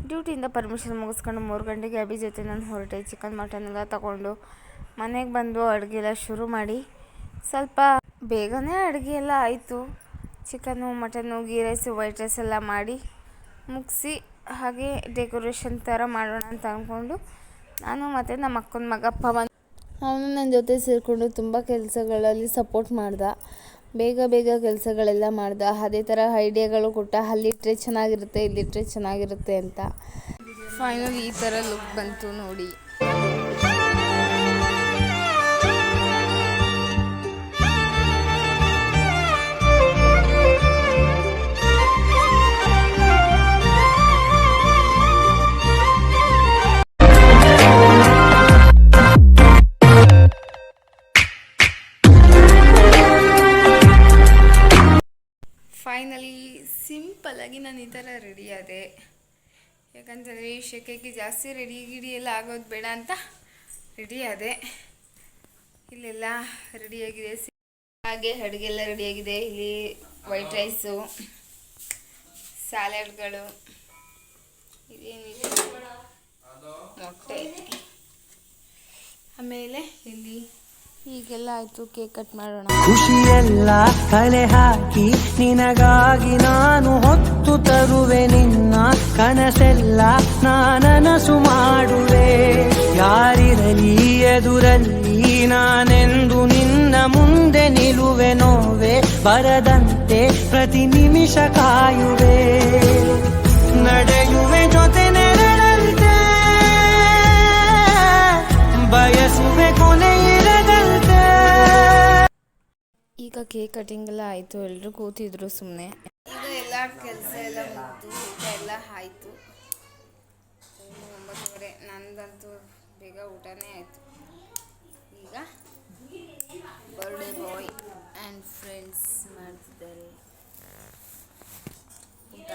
ಡ್ಯೂಟಿಯಿಂದ permission ಮುಗಿಸ್ಕೊಂಡು 3 ಗಂಟೆಗೆ ಅಭಿ ಜೊತೆ ನಾನು ಹೊರಟೆ. ಚಿಕನ್ ಮಟನ್ ಎಲ್ಲ ತಗೊಂಡು ಮನೆಗೆ ಬಂದು ಅಡುಗೆ ಎಲ್ಲ ಶುರು ಮಾಡಿ ಸ್ವಲ್ಪ ಬೇಗನೆ ಅಡುಗೆ ಎಲ್ಲ ಆಯಿತು. Chicken mutton ghee rice white rice ಎಲ್ಲ ಮಾಡಿ ಮುಗಿಸಿ ಹಾಗೆ ಡೆಕೋರೇಷನ್ ಥರ ಮಾಡೋಣ ಅಂತ ಅಂದ್ಕೊಂಡು ನಾನು ಮತ್ತು ನಮ್ಮ ಅಕ್ಕನ ಮಗ ಪವನ್ ಅವನು ನನ್ನ ಜೊತೆ ಸೇರಿಕೊಂಡು ತುಂಬ ಕೆಲಸಗಳಲ್ಲಿ ಸಪೋರ್ಟ್ ಮಾಡ್ದ. ಬೇಗ ಕೆಲಸಗಳೆಲ್ಲ ಮಾಡ್ದ. ಅದೇ ಥರ ಐಡಿಯಾಗಳು ಕೊಟ್ಟ, ಅಲ್ಲಿಟ್ಟರೆ ಚೆನ್ನಾಗಿರುತ್ತೆ, ಇಲ್ಲಿಟ್ಟರೆ ಚೆನ್ನಾಗಿರುತ್ತೆ ಅಂತ. ಫೈನಲ್ ಈ ಥರ ಲುಕ್ ಬಂತು ನೋಡಿ. ಫೈನಲಿ ಸಿಂಪಲ್ಲಾಗಿ ನಾನು ಈ ಥರ ರೆಡಿ ಆದೆ. ಯಾಕಂತಂದರೆ ಈ ಶೆಕೆಗೆ ಜಾಸ್ತಿ ರೆಡಿ ಎಲ್ಲ ಆಗೋದು ಬೇಡ ಅಂತ ರೆಡಿ ಆದೆ. ಇಲ್ಲೆಲ್ಲ ರೆಡಿಯಾಗಿದೆ, ಹಾಗೆ ಅಡುಗೆ ಎಲ್ಲ ರೆಡಿಯಾಗಿದೆ. ಇಲ್ಲಿ ವೈಟ್ ರೈಸು, ಸ್ಯಾಲಡ್ಗಳು, ಇದೇನಿದೆ ಮೊಟ್ಟೆ, ಆಮೇಲೆ ಇಲ್ಲಿ ಹೀಗೆಲ್ಲ ಆಯಿತು. ಕೇಕ್ ಕಟ್ ಮಾಡೋಣ. ಖುಷಿಯೆಲ್ಲ ಕಲೆ ಹಾಕಿ ನಿನಗಾಗಿ ನಾನು ಹೊತ್ತು ತರುವೆ. ನಿನ್ನ ಕನಸೆಲ್ಲ ನಾನನಸು ಮಾಡುವೆ. ಯಾರಿರಲಿ ಎದುರಲ್ಲಿ ನಾನೆಂದು ನಿನ್ನ ಮುಂದೆ ನಿಲ್ಲುವೆ. ನೋವೆ ಬರದಂತೆ ಪ್ರತಿ ನಿಮಿಷ ಕಾಯುವೆ. ನಡೆಯುವೆ ಜೊತೆ ನೆರಳಂತೆ, ಬಯಸುವೆ ಕೊನೆ ಇರದಂತೆ. ಈಗ ಕೇಕ್ ಕಟಿಂಗ್ ಎಲ್ಲ ಆಯಿತು. ಎಲ್ಲರೂ ಕೂತಿದ್ರು ಸುಮ್ಮನೆ. ಈಗ ಎಲ್ಲ ಕೆಲಸ ಎಲ್ಲ ಮುಗಿದು ಊಟ ಎಲ್ಲ ಆಯಿತು. 9:30. ನಂದಂತೂ ಬೇಗ ಊಟನೇ ಆಯಿತು. ಈಗ ಬರ್ಡೇ ಬಾಯ್ ಆ್ಯಂಡ್ ಫ್ರೆಂಡ್ಸ್ ಮಾಡ್ತಿದ್ದಾರೆ ಊಟ.